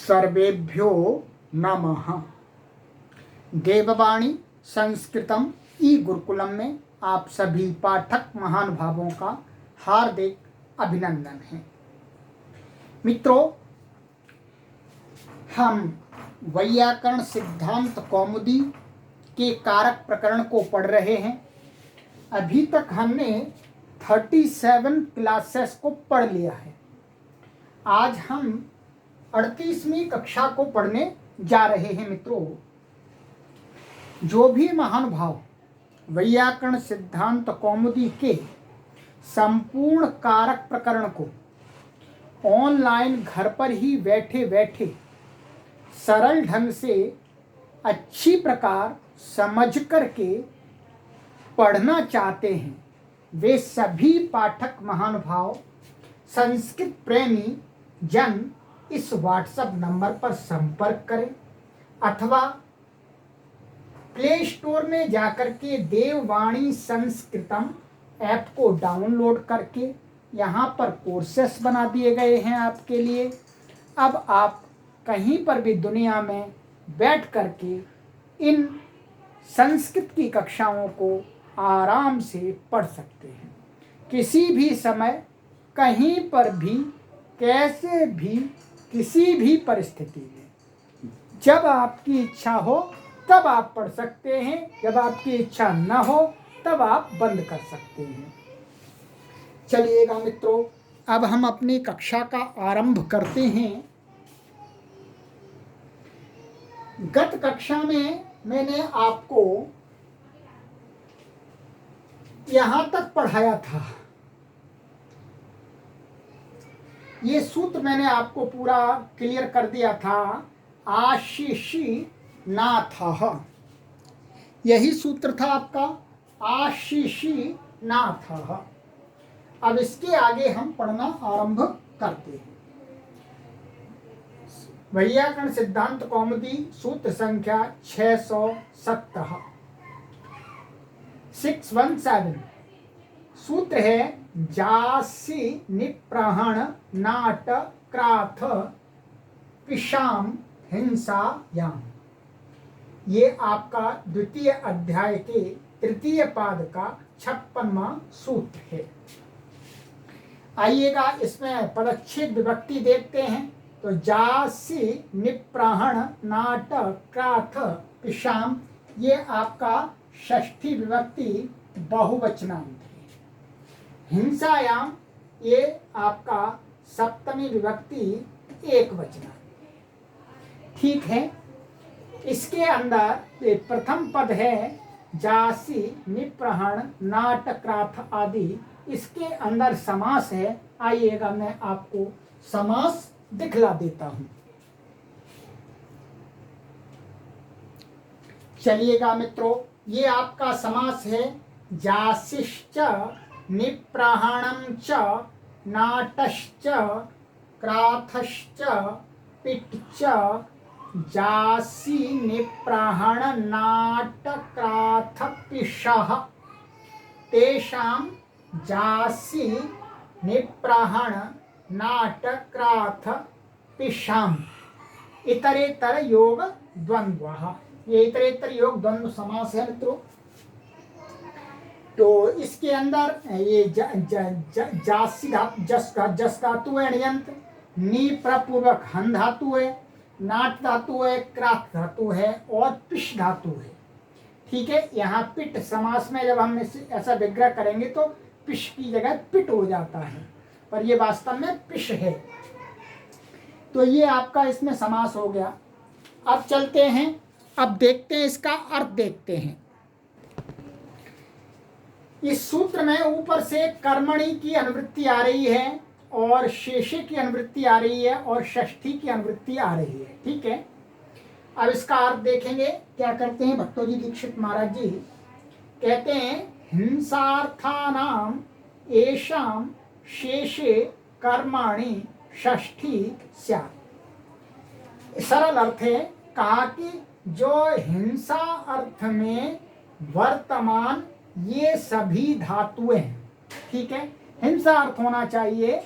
सर्वेभ्यो नमः। देववाणी संस्कृतम ई गुरुकुलम में आप सभी पाठक महानुभावों का हार्दिक अभिनंदन है। मित्रों, हम वैयाकरण सिद्धांत कौमुदी के कारक प्रकरण को पढ़ रहे हैं। अभी तक हमने 37 क्लासेस को पढ़ लिया है। आज हम 38वीं कक्षा को पढ़ने जा रहे हैं। मित्रों, जो भी महानुभाव वैयाकरण सिद्धांत कौमुदी के संपूर्ण कारक प्रकरण को ऑनलाइन घर पर ही बैठे बैठे सरल ढंग से अच्छी प्रकार समझ करके पढ़ना चाहते हैं, वे सभी पाठक महानुभाव संस्कृत प्रेमी जन इस व्हाट्सएप नंबर पर संपर्क करें अथवा प्ले स्टोर में जाकर के देववाणी संस्कृतम ऐप को डाउनलोड करके यहाँ पर कोर्सेस बना दिए गए हैं आपके लिए। अब आप कहीं पर भी दुनिया में बैठ करके इन संस्कृत की कक्षाओं को आराम से पढ़ सकते हैं। किसी भी समय, कहीं पर भी, कैसे भी, किसी भी परिस्थिति में जब आपकी इच्छा हो तब आप पढ़ सकते हैं, जब आपकी इच्छा न हो तब आप बंद कर सकते हैं। चलिएगा मित्रों, अब हम अपनी कक्षा का आरंभ करते हैं। गत कक्षा में मैंने आपको यहाँ तक पढ़ाया था। ये सूत्र मैंने आपको पूरा क्लियर कर दिया था। आशीषी नाथः, यही सूत्र था आपका, आशीषी नाथः। अब इसके आगे हम पढ़ना आरंभ करते हैं। वैयाकरण सिद्धांत कौमुदी सूत्र संख्या 617 617 सूत्र है जासी निप्रहण नाट क्राथ पिशाम हिंसायाम। ये आपका द्वितीय अध्याय के तृतीय पाद का 56वां सूत्र है। आइएगा, इसमें पदच्छेद विभक्ति देखते हैं। तो जासी निप्रहण नाट क्राथ पिशाम, ये आपका षष्ठी विभक्ति बहुवचनांत है। हिंसायाम, ये आपका सप्तमी विभक्ति एकवचनांत। ठीक है, इसके अंदर प्रथम पद है जासी निप्रहण नाट क्राथ आदि, इसके अंदर समास है। आइएगा, मैं आपको समास दिखला देता हूं। चलिएगा मित्रों, ये आपका समास है जासिश्च निप्रहणं च नाटश्च क्राथश्च पिट्च जासी निप्रहण नाट क्राथ पिशः तेषां जासी निप्रहण नाट क्राथ पिशाम इतरेतर योग द्वंद्वः। ये इतरेतर योग द्वंद्व समास है मित्रों। तो इसके अंदर ये जासी जस धातु है ण्यंत, नी प्रपूर्वक हन धातु है, नाट धातु है, क्राथ धातु है और पिश धातु है। ठीक है, यहाँ पिट समास में जब हम ऐसा विग्रह करेंगे तो पिश की जगह पिट हो जाता है, पर ये वास्तव में पिश है। तो ये आपका इसमें समास हो गया। अब चलते हैं, अब देखते हैं, इसका अर्थ देखते हैं। इस सूत्र में ऊपर से कर्मणि की अनुवृत्ति आ रही है और शेषे की अनुवृत्ति आ रही है और षष्ठी की अनुवृत्ति आ रही है। ठीक है, अब इसका अर्थ देखेंगे। क्या करते हैं भट्टोजी दीक्षित महाराज जी, कहते हैं हिंसार्थानाम एषाम शेषे कर्माणि षष्ठी स्यात्। सरल अर्थ है, कहा कि जो हिंसा अर्थ में वर्तमान ये सभी धातुएं, ठीक है, हिंसा अर्थ होना चाहिए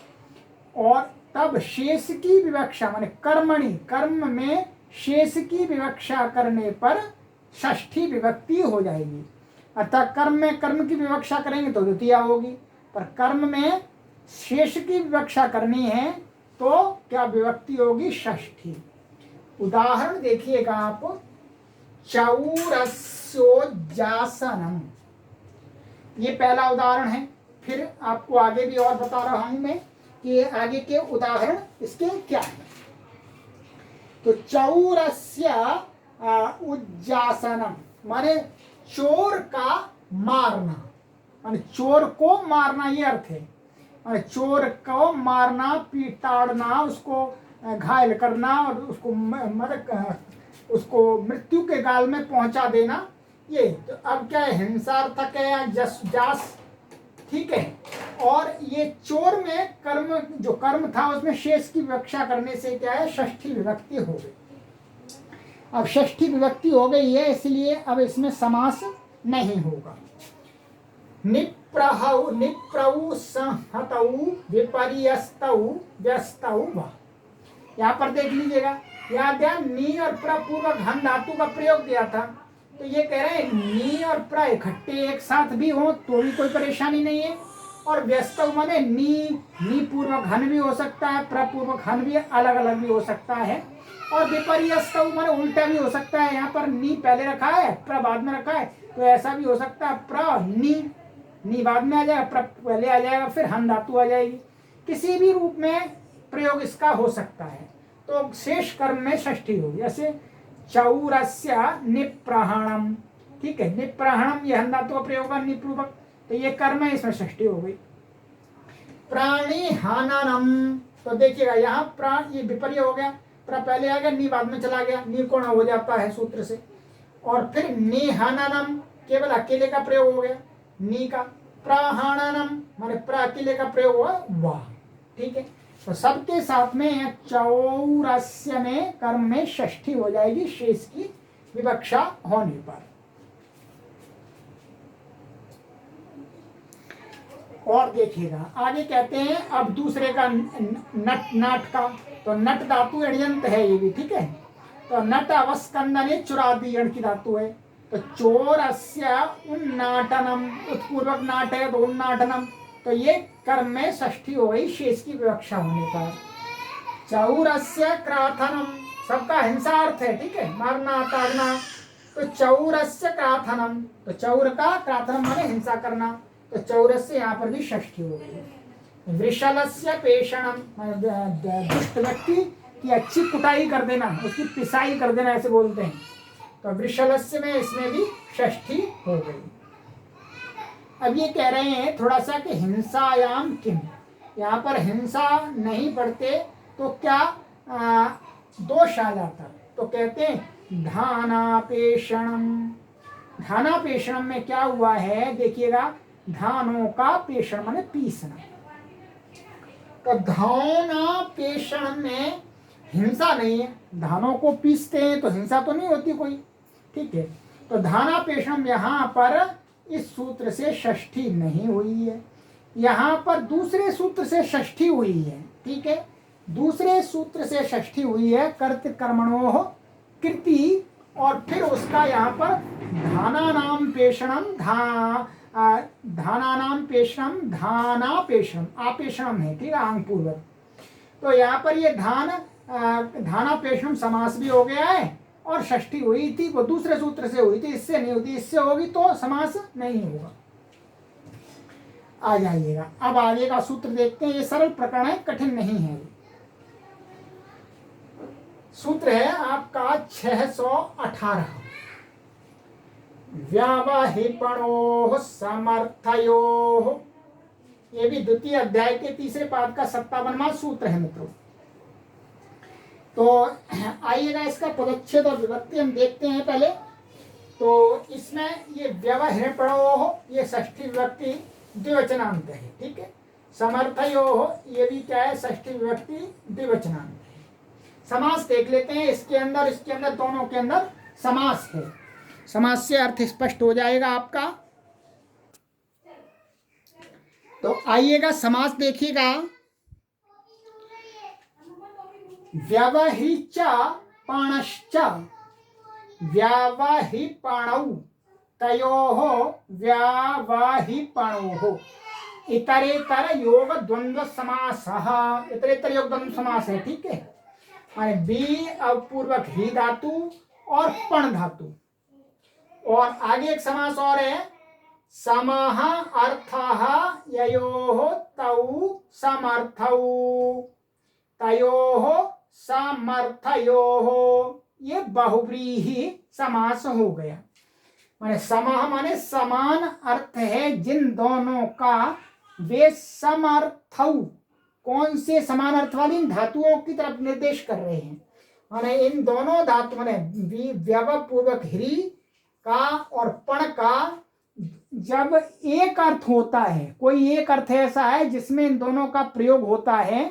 और तब शेष की विवक्षा माने कर्मणि, कर्म में शेष की विवक्षा करने पर षष्ठी विभक्ति हो जाएगी। अर्थात कर्म में कर्म की विवक्षा करेंगे तो द्वितीया होगी, पर कर्म में शेष की विवक्षा करनी है तो क्या विभक्ति होगी? षष्ठी। उदाहरण देखिएगा आप, चौरस्योज्जासनम, ये पहला उदाहरण है। फिर आपको आगे भी और बता रहा हूं मैं कि आगे के उदाहरण इसके क्या है। तो चौरस्य उज्जासनम माने चोर का मारना, माने चोर को मारना, ये अर्थ है। माने चोर को मारना, पीटाड़ना, उसको घायल करना और उसको मृत्यु के गाल में पहुंचा देना। ये तो अब क्या है? हिंसार्थक है या जास, ठीक है। और ये चोर में कर्म, जो कर्म था उसमें शेष की विवक्षा करने से क्या है? षष्ठी विभक्ति हो गई। अब षष्ठी विभक्ति हो गई है, इसलिए अब इसमें समास नहीं होगा। निप्रहौ, निप्रौ, संहतौ, विपर्यस्तौ, व्यस्तौ वा। यहाँ पर देख लीजिएगा, यहाँ क्या नी और प्र पूर्वक हन धातु का प्रयोग दिया था, तो ये कह रहे हैं नी और प्र इकट्ठे एक साथ भी हो तो भी कोई परेशानी नहीं है। और व्यस्तव माने नी पूर्वक हन भी हो सकता है, प्र पूर्वक हन भी अलग अलग भी हो सकता है। और विपर्यस्तव माने उल्टा भी हो सकता है, यहाँ पर नी पहले रखा है, प्र बाद में रखा है, तो ऐसा भी हो सकता है प्र नी बाद में आ जाएगा, प्र पहले आ जाएगा, फिर हन धातु आ जाएगी। किसी भी रूप में प्रयोग इसका हो सकता है। तो शेष कर्म में षष्ठी होगी। जैसे चौरस्य निप्रहणम, ठीक है, निप्रहणम ये हन धातु का प्रयोग है निपूर्वक, तो ये कर्म है, इसमें षष्ठी हो गई। प्राणी हननम, तो देखिएगा यहाँ प्राण ये विपर्य हो गया, प्र पहले आ गया, नी बाद में चला गया, निकोण हो जाता है सूत्र से। और फिर निहननम केवल अकेले का प्रयोग हो गया नी का। प्रहणनम माने प्र अकेले का प्रयोग हुआ वाह, ठीक है। तो सबके साथ में चौरस्य में कर्म में षष्ठी हो जाएगी शेष की विवक्षा होने पर। और देखिएगा आगे कहते हैं अब दूसरे का नट, नाट का, तो नट धातु अण्यंत है ये भी, ठीक है। तो नट अवस्कंदने चुरादी अण की धातु है। तो चोरस्य उन्नाटनम, उत्पूर्वक नाट है तो उन्नाटनम, तो ये कर्म में षष्ठी हो गई शेष की विवक्षा होने पर। चौरस्य क्राथनम, सबका हिंसार्थ है, ठीक है, मारना ताड़ना। तो चौरस्य क्राथनम, तो चौर का क्राथनम माने हिंसा करना, तो चौरस्य यहाँ पर भी षष्ठी हो गई। वृषलस्य पेषणम, दुष्ट व्यक्ति की अच्छी कुटाई कर देना, उसकी पिसाई कर देना, ऐसे बोलते हैं। तो वृषलस्य में इसमें भी षष्ठी हो गई। अब ये कह रहे हैं थोड़ा सा कि हिंसायाम किम, यहाँ पर हिंसा नहीं पढ़ते तो क्या दोष आ जाता, तो कहते हैं धानापेषणम। धानापेषणम में क्या हुआ है देखिएगा, धानों का पेषण माने पीसना। तो धानापेषण में हिंसा नहीं है, धानों को पीसते हैं तो हिंसा तो नहीं होती कोई, ठीक है। तो धानापेषण यहाँ पर इस सूत्र से षष्ठी नहीं हुई है, यहाँ पर दूसरे सूत्र से षष्ठी हुई है, ठीक है। दूसरे सूत्र से षष्ठी हुई है कर्त कर्मणोः कृति, और फिर उसका यहाँ पर धानानाम पेषणम, धानानाम पेषणम, धानापेषणम, आपेषणम है, ठीक है, आंग पूर्वक। तो यहाँ पर ये धानापेषणम समास भी हो गया है और षष्ठी हुई थी, वो दूसरे सूत्र से हुई थी, इससे नहीं होती, इससे होगी तो समास नहीं होगा। आ जाइएगा अब आगे का सूत्र देखते हैं, ये सरल प्रकरण है, कठिन नहीं है। सूत्र है आपका 618, व्यावहिपणोः समर्थयोः, ये भी द्वितीय अध्याय के तीसरे पाद का 57वां सूत्र है मित्रों। तो आइएगा इसका पदच्छेद और विभक्ति हम देखते हैं पहले। तो इसमें ये व्यवहिपणोः, ये षष्ठी विभक्ति द्विवचनांत है, ठीक है। समर्थयोः, ये भी क्या है, षष्ठी विभक्ति द्विवचनांत है। समास देख लेते हैं, इसके अंदर दोनों के अंदर समास है। समास से अर्थ स्पष्ट हो जाएगा आपका। तो आइएगा समास देखिएगा। व्यवहिच पाणश्च व्यावहिपणौ तयोः व्यावहिपणोः इतरेतर योग द्वंद्व समासः। इतरेतर योग द्वंद्व समास है, ठीक है। माने बी अपूर्वक ही धातु और पण धातु। और आगे एक समास और है, समः अर्थः ययोः तौ समर्थौ तयोः समर्थयोः। ये बहुव्रीहि समास हो गया। माने समः माने समान अर्थ है जिन दोनों का, वे समर्थौ कौन से समान अर्थ वाली धातुओं की तरफ निर्देश कर रहे हैं। माने इन दोनों धातु माने व्यवपूर्वक ह्री का और पण का जब एक अर्थ होता है, कोई एक अर्थ ऐसा है जिसमें इन दोनों का प्रयोग होता है,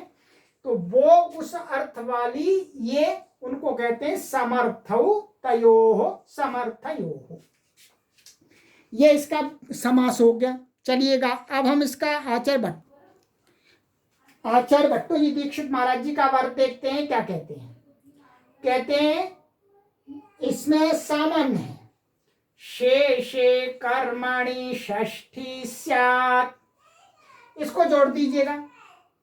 तो वो उस अर्थ वाली ये उनको कहते हैं समर्थौ तयोः समर्थयोः। ये इसका समास हो गया। चलिएगा अब हम इसका आचार्य भट्टोजी दीक्षित महाराज जी का वर्ग देखते हैं। क्या कहते हैं? कहते हैं इसमें सामान्य है, शेषे कर्मणि षष्ठी स्यात्। इसको जोड़ दीजिएगा,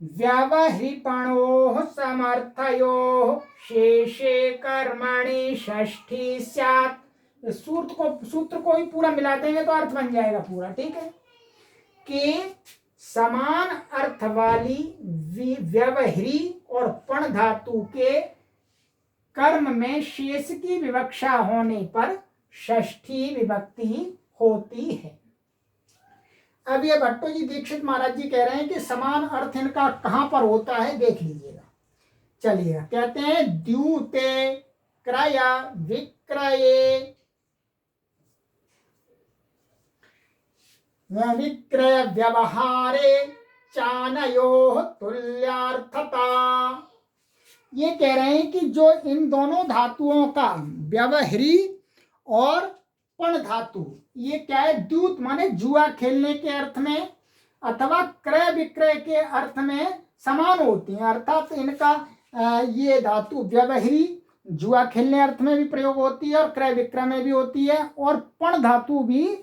व्यवहिपणोः समर्थयोः शेषे कर्मणि षष्ठी स्यात्। सूत्र को ही पूरा मिला देंगे तो अर्थ बन जाएगा पूरा, ठीक है। कि समान अर्थ वाली व्यवहिरी और पण धातु के कर्म में शेष की विवक्षा होने पर षष्ठी विभक्ति होती है। अब ये भट्टोजी दीक्षित महाराज जी कह रहे हैं कि समान अर्थ इनका कहां पर होता है, देख लीजिएगा। चलिए, कहते हैं द्यूते क्रय विक्रये विक्रय व्यवहारे चानयोः तुल्यार्थता। ये कह रहे हैं कि जो इन दोनों धातुओं का व्यवहारी और पण धातु, ये क्या है, द्यूत माने जुआ खेलने के अर्थ में अथवा क्रय विक्रय के अर्थ में समान होती हैं। अर्थात इनका ये धातु व्यवहारी जुआ खेलने अर्थ में भी प्रयोग होती है और क्रय विक्रय में भी होती है, और पण धातु भी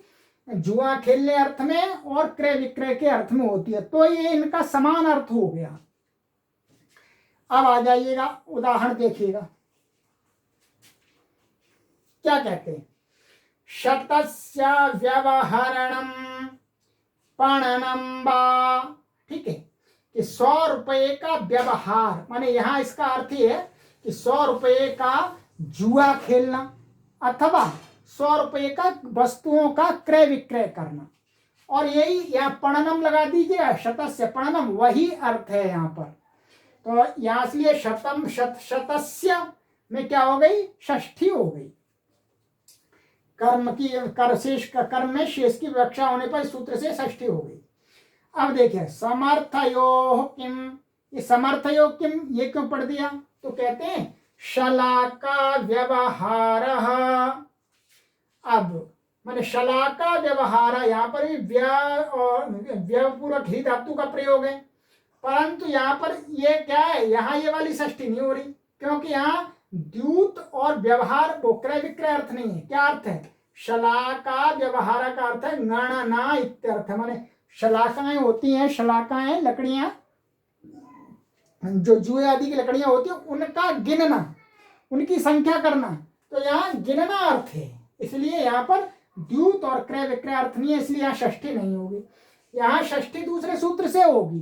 जुआ खेलने अर्थ में और क्रय विक्रय के अर्थ में होती है। तो ये इनका समान अर्थ हो गया। अब आ जाइएगा, उदाहरण देखिएगा क्या कहते हैं। शतस्य व्यवहरणम पणनम वा, ठीक है, कि 100 रुपये का व्यवहार, माने यहां इसका अर्थ है कि 100 रुपये का जुआ खेलना अथवा 100 रुपये का वस्तुओं का क्रय विक्रय करना। और यही यहाँ पणनम लगा दीजिए, शतस्य पणनम वही अर्थ है यहाँ पर। तो यहाँ इसलिए शतम शतस्य में क्या हो गई, षष्ठी हो गई। कर्म में शेष की विवक्षा होने पर सूत्र से षष्ठी हो गई। अब देखिए, समर्थयोः किम, ये समर्थयोः किम ये क्यों पढ़ दिया, तो कहते हैं शलाका व्यवहारः। अब माने शलाका व्यवहार, यहाँ पर भी व्यवपूर्वक ही धातु का प्रयोग है, परंतु यहाँ पर ये क्या है, यहाँ ये वाली षष्ठी नहीं हो रही, क्योंकि यहाँ द्यूत और व्यवहार वो क्रय विक्रय अर्थ नहीं है। क्या अर्थ है, शलाका व्यवहार का अर्थ है गणना इत्यर्थ। माने शलाकाएं होती हैं, शलाकाएं लकड़ियां जो जुए आदि की लकड़ियां होती हैं, उनका गिनना, उनकी संख्या करना। तो यहाँ गिनना अर्थ है, इसलिए यहाँ पर द्यूत और क्रय विक्रय अर्थ नहीं है, इसलिए यहाँ षष्ठी नहीं होगी। यहाँ षष्ठी दूसरे सूत्र से होगी।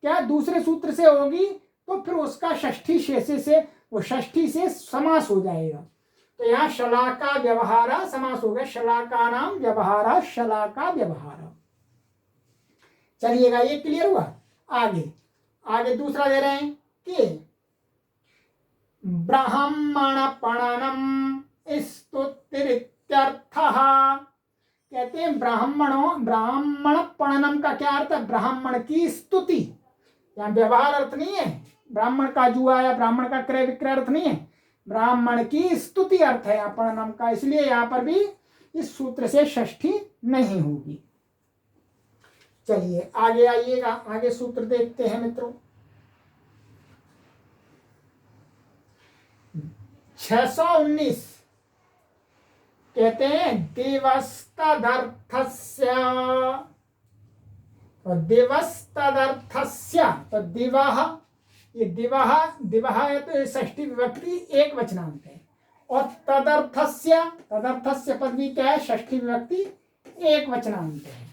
क्या दूसरे सूत्र से होगी, तो फिर उसका षष्ठी शेषे से वो षष्ठी से समास हो जाएगा। तो यहाँ शलाका व्यवहारा समास हो गया, शलाका नाम व्यवहारा, शलाका व्यवहारा। चलिएगा, ये क्लियर हुआ। आगे दूसरा दे रहे हैं कि ब्राह्मण पणनम स्तुतिरित्यर्थः। कहते हैं ब्राह्मण पणनम का क्या अर्थ है, ब्राह्मण की स्तुति। यहाँ व्यवहार अर्थ नहीं है, ब्राह्मण का जुआ या ब्राह्मण का क्रय विक्रय अर्थ नहीं है, ब्राह्मण की स्तुति अर्थ है यहाँ पणनम का, इसलिए यहाँ पर भी इस सूत्र से षष्ठी नहीं होगी। चलिए आगे आइएगा, आगे सूत्र देखते हैं मित्रों। 619 कहते हैं दिवस्तदर्थस्य, तो दिवस्तदर्थस्य, तो दिवः, ये दिवः दिवः है तो ये षष्ठी विभक्ति एक वचनांत है, और तदर्थस्य, तदर्थस्य पद भी क्या है, षष्ठी विभक्ति एक वचनांत है।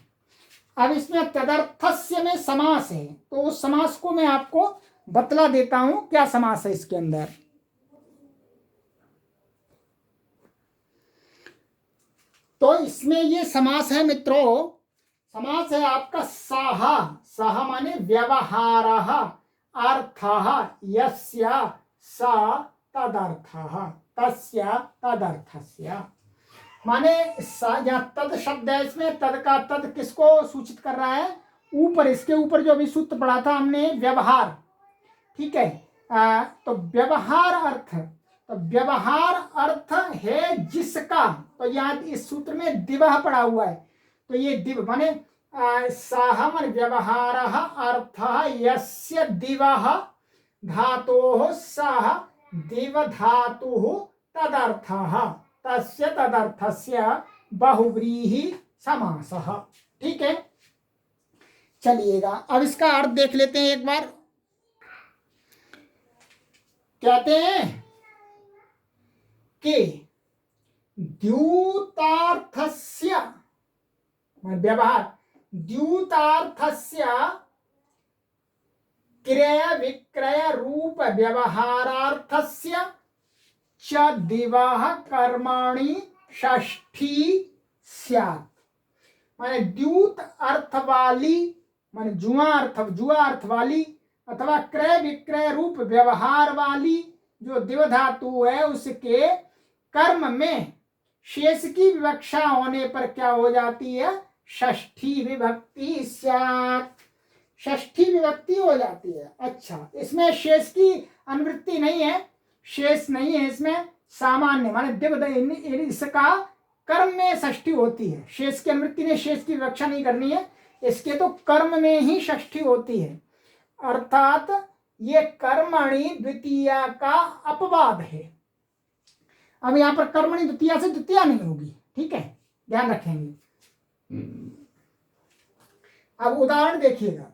अब इसमें तदर्थस्य में समास है, तो उस समास को मैं आपको बतला देता हूं क्या समास है इसके अंदर। तो इसमें ये समास है मित्रों, समास है आपका साहा, साहा माने व्यवहारः अर्थः यस्य स तदर्थः तस्य तदर्थस्य, माने या तद शब्द है इसमें, तद का तद किसको सूचित कर रहा है, ऊपर, इसके ऊपर जो अभी सूत्र पढ़ा था हमने व्यवहार, ठीक है। तो व्यवहार अर्थ, तो व्यवहार अर्थ है जिसका, तो यहाँ इस सूत्र में दिवह पड़ा हुआ है, तो ये दिव माने साहम व्यवहारः अर्थः यस्य दिवः धातोः सः दिव धातुः तदर्थः तस्य तदर्थस्य बहुव्रीहि समासः, ठीक है। चलिएगा अब इसका अर्थ देख लेते हैं एक बार। कहते हैं कि द्यूतार्थस्य व्यवहार, द्यूतार्थस्य क्रय विक्रय रूप व्यवहारार्थस्य च दिवः कर्मणि षष्ठी स्यात्, माने द्यूत अर्थ वाली, माने जुआ अर्थ वाली अथवा क्रय विक्रय रूप व्यवहार वाली जो दिव धातु है उसके कर्म में शेष की विवक्षा होने पर क्या हो जाती है, षष्ठी विभक्ति स्यात्, षष्ठी विभक्ति हो जाती है। अच्छा, इसमें शेष की अनुवृत्ति नहीं है, शेष नहीं है इसमें, सामान्य माने दिव, इसका कर्म में षष्ठी होती है, शेष की अनुवृत्ति ने शेष की विवक्षा नहीं करनी है, इसके तो कर्म में ही षष्ठी होती है, अर्थात ये कर्मणि द्वितीया का अपवाद है। अब यहाँ पर कर्मणि द्वितीया से द्वितीया नहीं होगी, ठीक है, ध्यान रखेंगे। अब उदाहरण देखिएगा,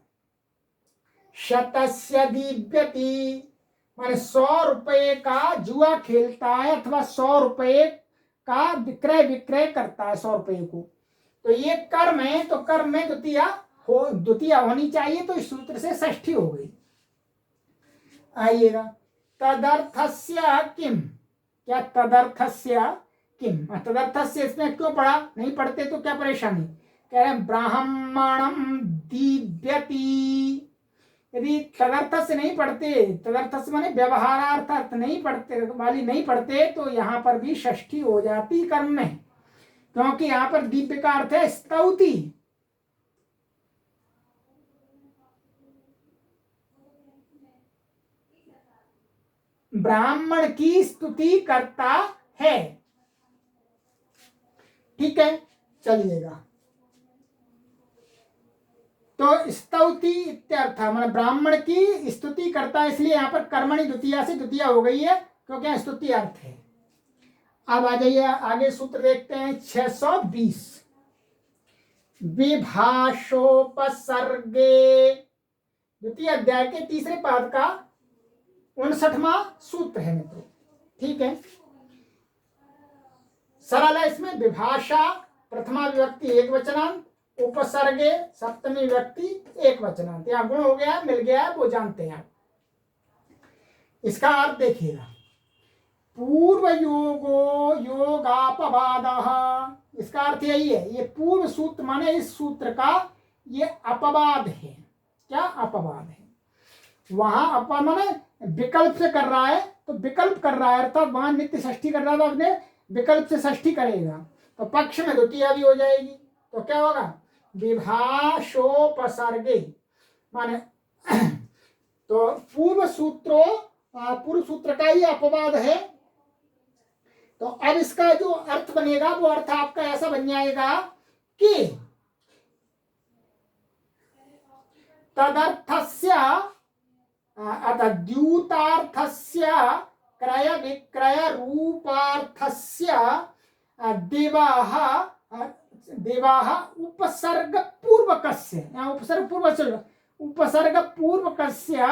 शतस्य दीव्यति, माने 100 रुपए का जुआ खेलता है अथवा 100 रुपए का विक्रय विक्रय करता है 100 रुपए को, तो ये कर्म है, तो कर्म में द्वितीया होनी चाहिए, तो इस सूत्र से षष्ठी हो गई। आइएगा, तदर्थस्य किम, क्या तदर्थस्य किम, तदर्थस्य इसमें क्यों पढ़ा, नहीं पढ़ते तो क्या परेशानी, कह रहे हैं ब्राह्मणम दीव्यति, यदि तदर्थ से नहीं पढ़ते, तदर्थ से माने व्यवहारार्थ अर्थ नहीं पढ़ते वाली नहीं पढ़ते, तो यहाँ पर भी षष्ठी हो जाती कर्म में, क्योंकि यहाँ पर दिव्य का अर्थ है स्तौति, ब्राह्मण की स्तुति करता है, ठीक है। चलिएगा, तो स्तौति इत्यर्थ माने ब्राह्मण की स्तुति करता है, इसलिए यहाँ पर कर्मणि द्वितीया से द्वितीया हो गई है, क्योंकि स्तुति अर्थ है। अब आ जाइए आगे सूत्र देखते हैं 620, विभाषोपसर्गे, द्वितीय अध्याय के तीसरे पाद का 59वां सूत्र है मित्रों, ठीक है। सरल है, इसमें विभाषा प्रथमा विभक्ति एक वचनांत, उपसर्गे सप्तमी विभक्ति एक वचनांत, यहाँ गुण हो गया, मिल गया, वो जानते हैं। इसका अर्थ देखिएगा, पूर्व योगो योगापवादः, इसका अर्थ यही है, ये पूर्व सूत्र माने इस सूत्र का ये अपवाद है। क्या अपवाद है, वहां अपवाद माने विकल्प से कर रहा है, तो विकल्प कर रहा है, अर्थात वहां नित्य षष्ठी कर रहा था, अपने विकल्प से षष्ठी करेगा, तो पक्ष में द्वितीया भी हो जाएगी, तो क्या होगा, विभाषोपसर्गे, माने तो पूर्व सूत्र का ही अपवाद है। तो अब इसका जो अर्थ बनेगा वो अर्थ आपका ऐसा बन जाएगा कि तदर्थस्य अतः द्यूतार्थस्य क्रय विक्रय रूपार्थस्य दिवाह दिवाह उपसर्ग पूर्वकस्य, यहाँ उपसर्ग पूर्वकस्य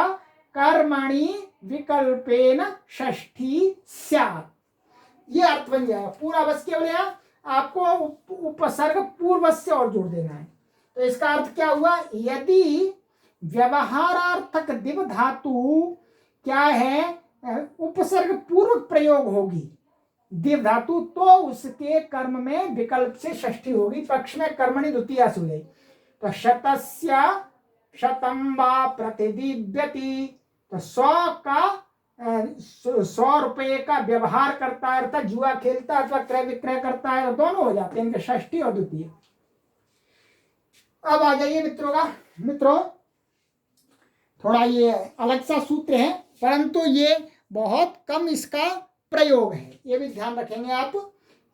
कर्मणि विकल्पेन षष्ठी स्यात्, ये अर्थ बन जाएगा पूरा। बस केवल यहाँ आपको उपसर्ग पूर्वस्य और जोड़ देना है। तो इसका अर्थ क्या हुआ, यदि व्यवहारार्थक दिव धातु क्या है, उपसर्ग पूर्वक प्रयोग होगी दिव धातु, तो उसके कर्म में विकल्प से षष्ठी होगी, पक्ष में कर्मणि द्वितीया से हो जाएगी। तो शतस्य शतम वा प्रतिदीव्यति, तो 100 रुपये का व्यवहार करता है अर्थात जुआ खेलता है अथवा क्रय विक्रय करता है, तो दोनों हो जाते हैं इनके षष्ठी और द्वितीय। अब आ जाइए मित्रों थोड़ा ये अलग सा सूत्र है, परंतु ये बहुत कम इसका प्रयोग है, ये भी ध्यान रखेंगे आप,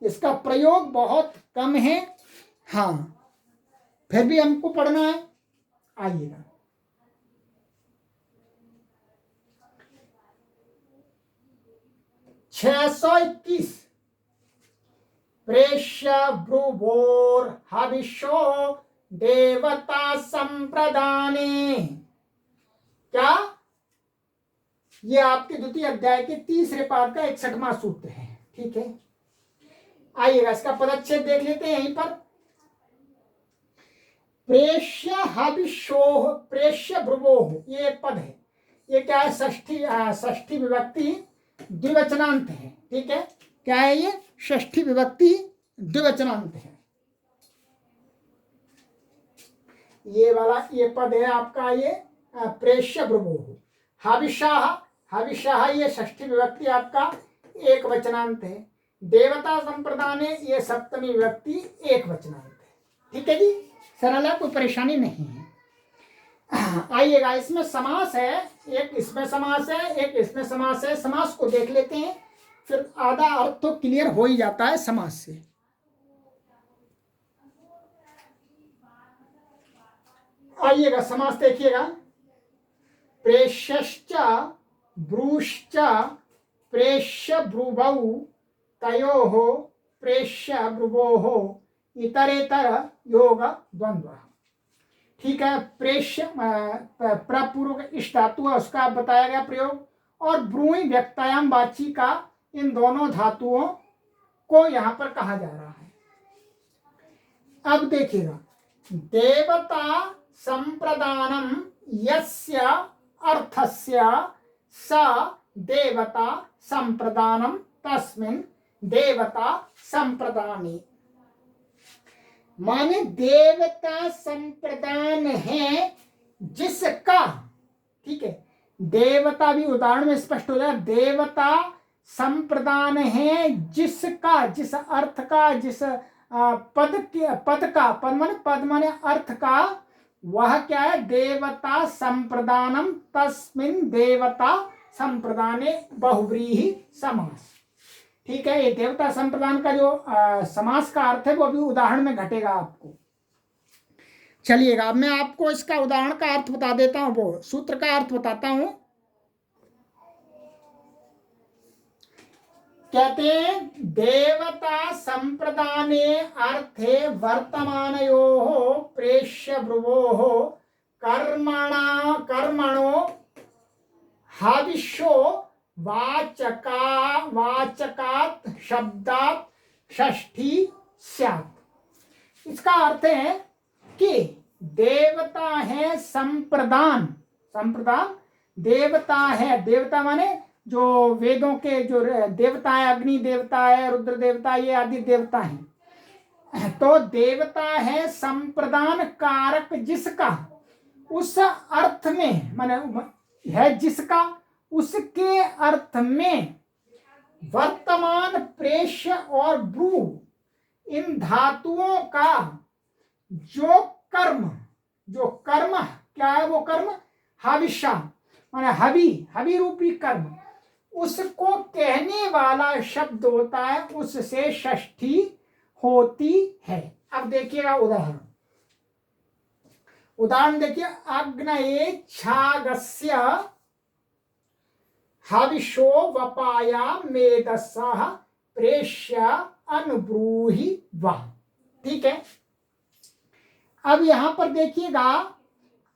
इसका प्रयोग बहुत कम है। हाँ, फिर भी हमको पढ़ना है। आइएगा, $621 प्रेष्य ब्रुवोर हविषो देवता संप्रदाने, क्या ये आपके द्वितीय अध्याय के 3रे पाद का 61वां सूत्र है। ठीक है, आइएगा इसका पदच्छेद देख लेते हैं यहीं पर। प्रेष्य हविषोह प्रेष्य ब्रुवोह, ये एक पद है, ये क्या है, षष्ठी विभक्ति द्विवचनांत है। ठीक है, क्या है ये, षष्ठी विभक्ति द्विवचनांत है। ये वाला ये पद है आपका, ये प्रेष्य ब्रुवोह। हविषाह ये षष्ठी विभक्ति आपका एक वचनांत है। देवता संप्रदान ये सप्तमी विभक्ति एक वचनांत है। ठीक है जी, सरल है, कोई परेशानी नहीं है। आइएगा, इसमें समास है, एक इसमें समास है, एक इसमें समास है। समास को देख लेते हैं, फिर आधा अर्थ तो क्लियर हो ही जाता है समास से। आइएगा, समास देखिएगा। प्रेष्यश्च ब्रूश्च प्रेष्य ब्रुवौ तयोः प्रेष्य ब्रुवोः इतरेतर योग द्वंद्व। ठीक है, प्रेष्य प्रपूर्वक इष्ट धातु है, उसका बताया गया प्रयोग, और ब्रूई व्यक्तायाम वाची का, इन दोनों धातुओं को यहां पर कहा जा रहा है। अब देखिएगा, देवता संप्रदानम यस्य अर्थस्य स देवता संप्रदानम तस्मिन् देवता संप्रदाने, माने देवता संप्रदान है जिसका, ठीक है, देवता भी उदाहरण में स्पष्ट हो जाए, देवता संप्रदान है जिसका, जिस अर्थ का, जिस पद माने अर्थ का, वह क्या है, देवता संप्रदानम तस्मिन् देवता संप्रदाने बहुव्रीहि समास। ठीक है, ये देवता संप्रदान का जो समास का अर्थ है वो अभी उदाहरण में घटेगा आपको। चलिएगा, अब मैं आपको इसका उदाहरण का अर्थ बता देता हूं, वो सूत्र का अर्थ बताता हूं। कहते हैं, देवता संप्रदाने अर्थे वर्तमानयोः प्रेष्य ब्रुवोः कर्मणो हविषो वाचकात शब्दात षष्ठी स्यात्। इसका अर्थ है कि देवता है संप्रदान देवता है, देवता माने जो वेदों के जो देवता है, अग्नि देवता है, रुद्र देवता, ये आदि देवता हैं। तो देवता है संप्रदान कारक जिसका, उस अर्थ में माने है जिसका, उसके अर्थ में वर्तमान प्रेष्य और ब्रू इन धातुओं का जो कर्म क्या है, वो कर्म हविषा माने हवि रूपी कर्म, उसको कहने वाला शब्द होता है, उससे षष्ठी होती है। अब देखिएगा उदाहरण देखिए, अग्नये छागस्य हविषो वपाया मेधसः प्रेष्य अनुब्रूहि वः। ठीक है, अब यहां पर देखिएगा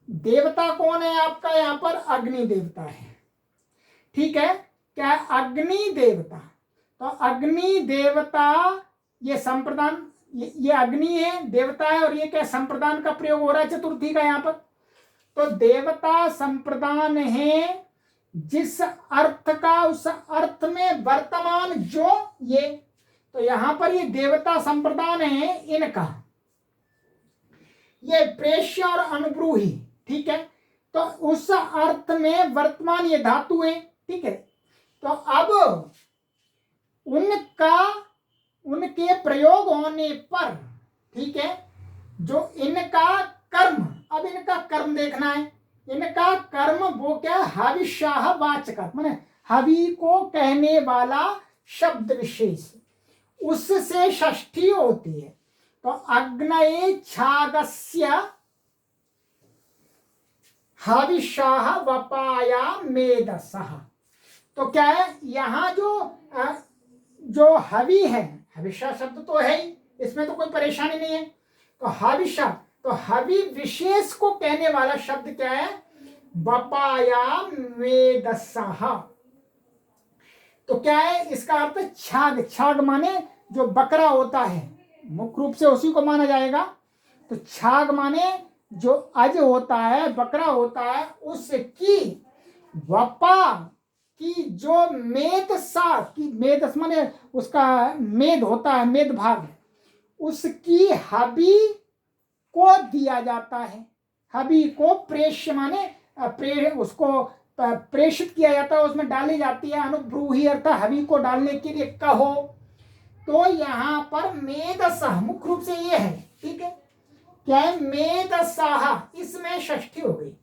देवता कौन है आपका, यहां पर अग्नि देवता है। ठीक है, क्या है? अग्नि देवता। तो अग्नि देवता ये संप्रदान, ये अग्नि है, देवता है, और ये क्या संप्रदान का प्रयोग हो रहा है चतुर्थी का यहां पर। तो देवता संप्रदान है जिस अर्थ का उस अर्थ में वर्तमान जो ये, तो यहां पर ये देवता संप्रदान है इनका, ये प्रेष्य और अनुब्रूहि। ठीक है, तो उस अर्थ में वर्तमान ये धातु है। ठीक है, तो अब उनका, उनके प्रयोग होने पर, ठीक है, जो इनका कर्म, अब इनका कर्म देखना है। इनका कर्म वो क्या, हविष्याः वाचक, माने हवि को कहने वाला शब्द विशेष, उससे षष्ठी होती है। तो अग्नये छागस्य हविष्याः वपाया मेधसः। तो क्या है यहां जो हवि है, हविष्या शब्द तो है ही, इसमें तो कोई परेशानी नहीं है। तो हविष्या, तो हवि विशेष को कहने वाला शब्द क्या है, वपाया मेधसः। तो क्या है इसका अर्थ, छाग, छाग माने जो बकरा होता है, मुख्य रूप से उसी को माना जाएगा। तो छाग माने जो अज होता है, बकरा होता है, उसकी वपा की जो मेद सा की, मेद माने उसका मेद होता है, मेद भाग, उसकी हबी को दिया जाता है। हबी को प्रेष्य माने उसको प्रेषित किया जाता है, उसमें डाली जाती है। अनुब्रूहि अर्थात हबी को डालने के लिए कहो। तो यहाँ पर मेधसः मुख्य रूप से ये है। ठीक है, क्या है, मेधसः, इसमें षष्ठी हो गई।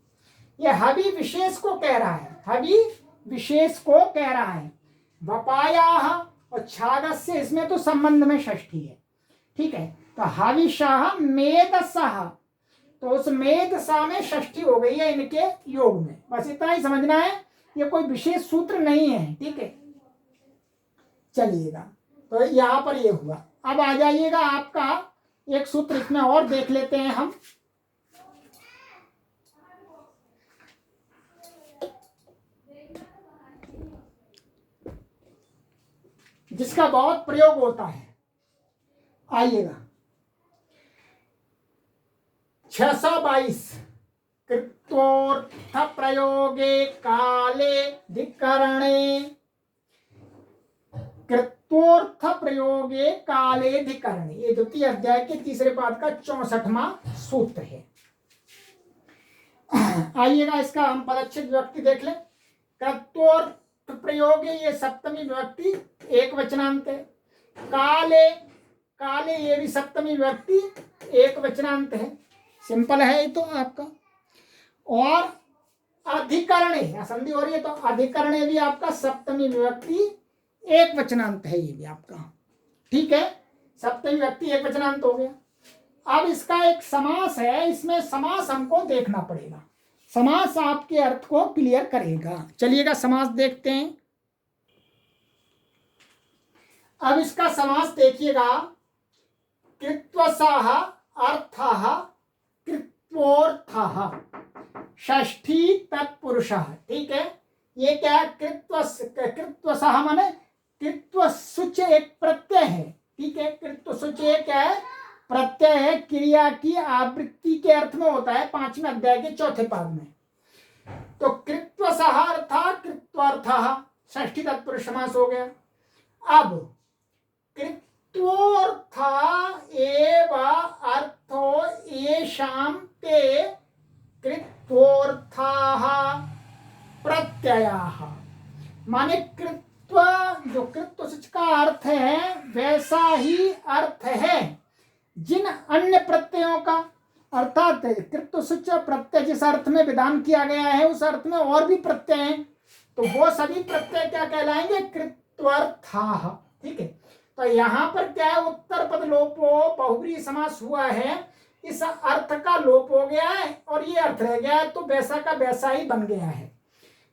ये हवि विशेष को कह रहा है, हवि विशेष को कह रहा है। वपायाः और छागस्य, इसमें तो संबंध में षष्ठी है। ठीक है, तो हविषः मेधसः, तो उस मेधसा में षष्ठी हो गई है इनके योग में। बस इतना ही समझना है, ये कोई विशेष सूत्र नहीं है। ठीक है, चलिएगा, तो यहां पर ये हुआ। अब आ जाइएगा आपका एक सूत्र इसमें और देख लेते हैं हम। जिसका बहुत प्रयोग होता है, आइएगा 622 कृत्वोर्थ प्रयोगे काले धिकरणे, कृत्वोर्थ प्रयोगे काले धिकरणे, ये द्वितीय अध्याय के तीसरे पाद का 64वां सूत्र है। आइएगा इसका हम पदच्छेद विभक्ति देख लें। कृत्वोर्थ प्रयोगे, ये सप्तमी विभक्ति एक वचनांत है। काले, काले ये भी सप्तमी विभक्ति एक वचनांत है। सिंपल है ये तो आपका। और अधिकरणे, संधि हो रही है, तो अधिकरणे भी आपका सप्तमी विभक्ति एक वचनांत है, ये भी आपका। ठीक है, सप्तमी विभक्ति एक वचनांत हो गया। अब इसका एक समास है, इसमें समास हमको देखना पड़ेगा। समास आपके अर्थ को क्लियर करेगा। चलिएगा समास देखते हैं। अब इसका समास देखिएगा। कृत्वसः अर्थः कृत्वोर्थः षष्ठी तत्पुरुषः। ठीक है, ये क्या है, कृत्वसः माने कृत्वसुच एक प्रत्यय है। ठीक है, कृत्वसुच क्या है, प्रत्यय है, क्रिया की आवृत्ति के अर्थ में होता है 5वें अध्याय के 4थे पाद में। तो कृत्वसः अर्थः कृत्वर्थः षष्ठी तत्पुरुष समास हो गया। अब कृत्वोर्थ एव अर्थो येषां ते कृत्वोर्थाः प्रत्ययाः, माने कृत्व, जो कृत्व सूच का अर्थ है वैसा ही अर्थ है जिन अन्य प्रत्ययों का। अर्थात कृत्व सूच प्रत्यय जिस अर्थ में विधान किया गया है उस अर्थ में और भी प्रत्यय हैं, तो वो सभी प्रत्यय क्या कहलाएंगे, कृत्वर्थाः। ठीक है, तो यहां पर क्या है, उत्तर पद लोपो बहुब्रीहि समास हुआ है, इस अर्थ का लोप हो गया है और ये अर्थ रह गया है, तो वैसा का वैसा ही बन गया है।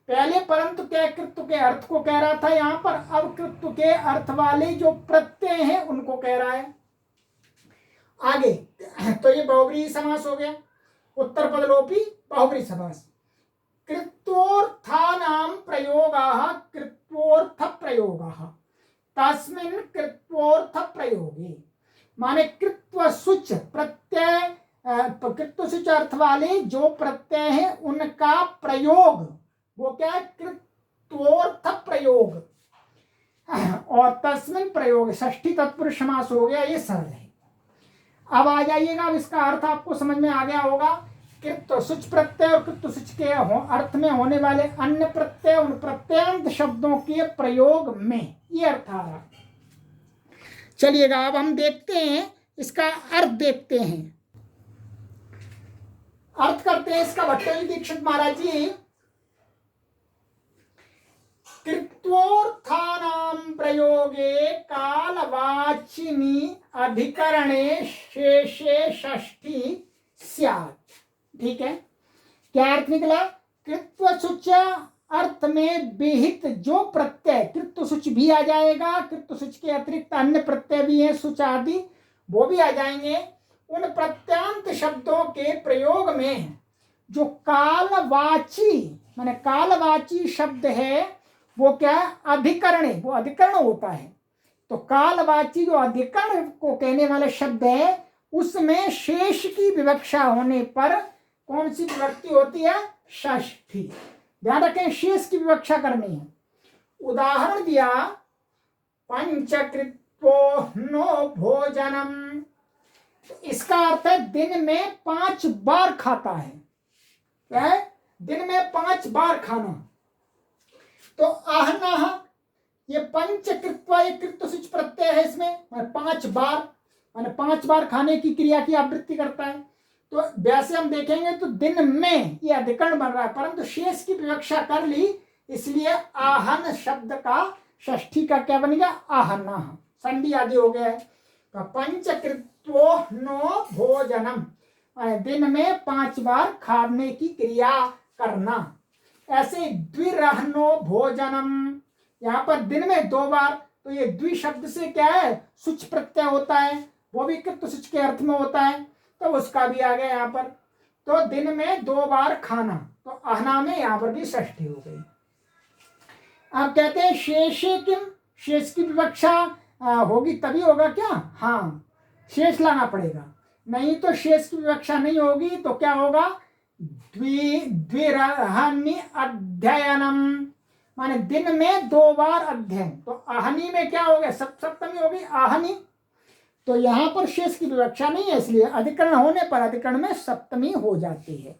पहले परंतु क्या कृत्व के अर्थ को कह रहा था यहां पर, अब कृत्व के अर्थ वाले जो प्रत्यय हैं उनको कह रहा है आगे। तो ये बहुब्रीहि समास हो गया, उत्तर पदलोपी बहुब्रीहि समास। कृत्वोर्थानां प्रयोगाः कृत्वोर्थ प्रयोगाः तस्मिन् कृत्वोर्थ प्रयोगे, माने कृत्व सुच प्रत्यय, कृत्व सुच अर्थ वाले जो प्रत्यय है उनका प्रयोग वो क्या है, कृत्वोर्थ प्रयोग। और तस्मिन् प्रयोग षष्ठी तत्पुरुष समास हो गया, ये सरल है। अब आ जाइएगा, अब इसका अर्थ आपको समझ में आ गया होगा। कृत्व सुच प्रत्यय और कृत्व सुच के अर्थ में होने वाले अन्य प्रत्यय, उन प्रत्ययांत शब्दों के प्रयोग में ये अर्थ आ रहा। चलिएगा अब हम देखते हैं इसका अर्थ, देखते हैं अर्थ करते हैं इसका। भट्टोजी दीक्षित महाराज जी, कृत्वोर्थानां प्रयोगे कालवाचिनी अधिकरणे शेषे षष्ठी स्यात्। ठीक है, क्या अर्थ निकला, कृत्व सुच अर्थ में विहित जो प्रत्यय, कृत्व सुच भी आ जाएगा, कृत्व सुच के अतिरिक्त अन्य प्रत्यय भी हैं सुच आदि, वो भी आ जाएंगे। उन प्रत्यांत शब्दों के प्रयोग में जो कालवाची माने कालवाची शब्द है वो क्या है, अधिकरण, वो अधिकरण होता है। तो कालवाची जो अधिकरण को कहने वाले शब्द है उसमें शेष की विवक्षा होने पर कौन सी विभक्ति होती है, षष्ठी। ध्यान रखें, शेष की विवक्षा करनी है। उदाहरण दिया, पंचकृत्वो नो भोजनम, इसका अर्थ है दिन में 5 बार खाता है। क्या है, दिन में 5 बार खाना। तो आहनः, ये पंचकृत्व, ये कृत्व सुच प्रत्यय है, इसमें 5 बार माने 5 बार खाने की क्रिया की आवृत्ति करता है। तो वैसे हम देखेंगे तो दिन में ये अधिकरण बन रहा है, परंतु शेष की विवक्षा कर ली, इसलिए आहन शब्द का षष्ठी का क्या बन गया, आहनः, संधि आदि हो गया है। तो पंचकृत्वो नो भोजनम, दिन में 5 बार खाने की क्रिया करना। ऐसे द्विरहनो भोजनम, यहाँ पर दिन में 2 बार, तो ये द्वि शब्द से क्या है, सुच प्रत्यय होता है, वो भी कृत्व सुच के अर्थ में होता है, तो उसका भी आ गया यहाँ पर। तो दिन में 2 बार खाना, तो आहना में यहाँ पर भी षष्ठी हो गई। आप कहते हैं शेषे किम, शेष की विवक्षा होगी तभी होगा क्या, हाँ शेष लाना पड़ेगा, नहीं तो शेष की विवक्षा नहीं होगी तो क्या होगा, द्विरहनि अध्ययनम, माने दिन में 2 बार अध्ययन। तो आहनी में क्या हो गया, सप्तमी होगी आहनी, तो यहां पर शेष की विवक्षा नहीं है, इसलिए अधिकरण होने पर अधिकरण में सप्तमी हो जाती है,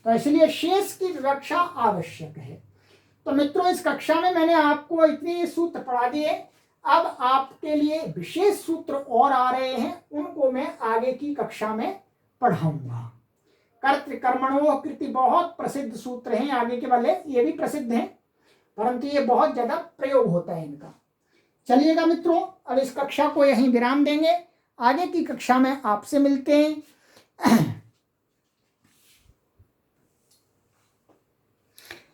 तो इसलिए शेष की विवक्षा आवश्यक है। तो मित्रों, इस कक्षा में मैंने आपको इतने सूत्र पढ़ा दिए। अब आपके लिए विशेष सूत्र और आ रहे हैं, उनको मैं आगे की कक्षा में पढ़ाऊंगा। कर्तृ कर्मणोः कृति बहुत प्रसिद्ध सूत्र हैं, आगे के वाले ये भी प्रसिद्ध हैं, परंतु ये बहुत ज्यादा प्रयोग होता है इनका। चलिएगा मित्रों, अब इस कक्षा को यहीं विराम देंगे, आगे की कक्षा में आपसे मिलते हैं।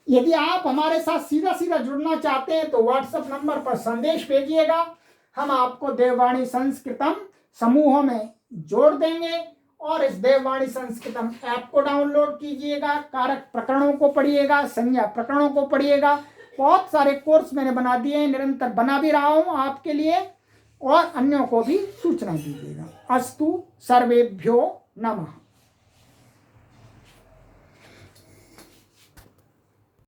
यदि आप हमारे साथ सीधा सीधा जुड़ना चाहते हैं तो व्हाट्सएप नंबर पर संदेश भेजिएगा, हम आपको देववाणी संस्कृतम समूहों में जोड़ देंगे और इस देववाणी संस्कृतम ऐप को डाउनलोड कीजिएगा, कारक प्रकरणों को पढ़िएगा, संज्ञा प्रकरणों को पढ़िएगा। बहुत सारे कोर्स मैंने बना दिए हैं, निरंतर बना भी रहा हूं आपके लिए, और अन्यों को भी सूचना दीजिएगा। अस्तु, सर्वेभ्यो नमः।